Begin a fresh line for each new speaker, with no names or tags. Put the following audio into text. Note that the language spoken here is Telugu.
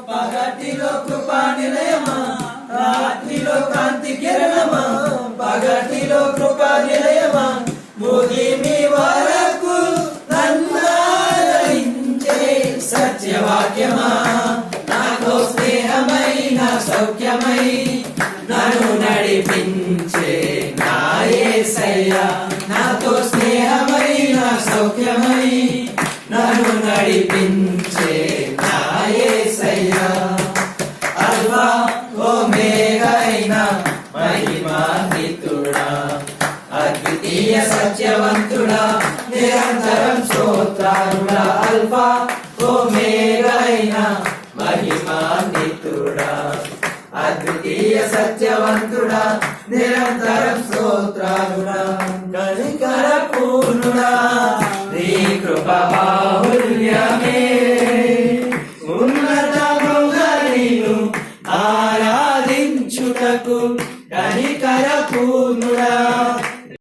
పగటిలో కృపా నిలయమా, రాత్రిలో కాంతి కిరణమా. పగటిలో కృపా నిలయమా, ముగిమి వరకు నన్నాదరించే సత్యవాక్యమా. నాతో స్నేహమైన సౌఖ్యమై నన్ను నడిపించే నా యేసయ్యా. నాతో స్నేహమైన సౌఖ్యమై నన్ను నడిపించే నా యేసయ్యా. అల్ఫా ఓమేగా అయినా మహిమాన్వితుడా, అద్వితీయ సత్యవంతుడా, నిరంతరం స్తోత్రాలుడా. అల్ఫా ఓమేగా అయినా మహిమాన్వితుడా, అద్వితీయ సత్యవంతుడా, నిరంతరం స్తోత్రాలుడా. కనికర పూర్ణుడా, నీ కృప బాహుల్యమే. ఉన్నతముగా నిన్ను ఆరాధించుటకు కనికర పూర్ణుడా,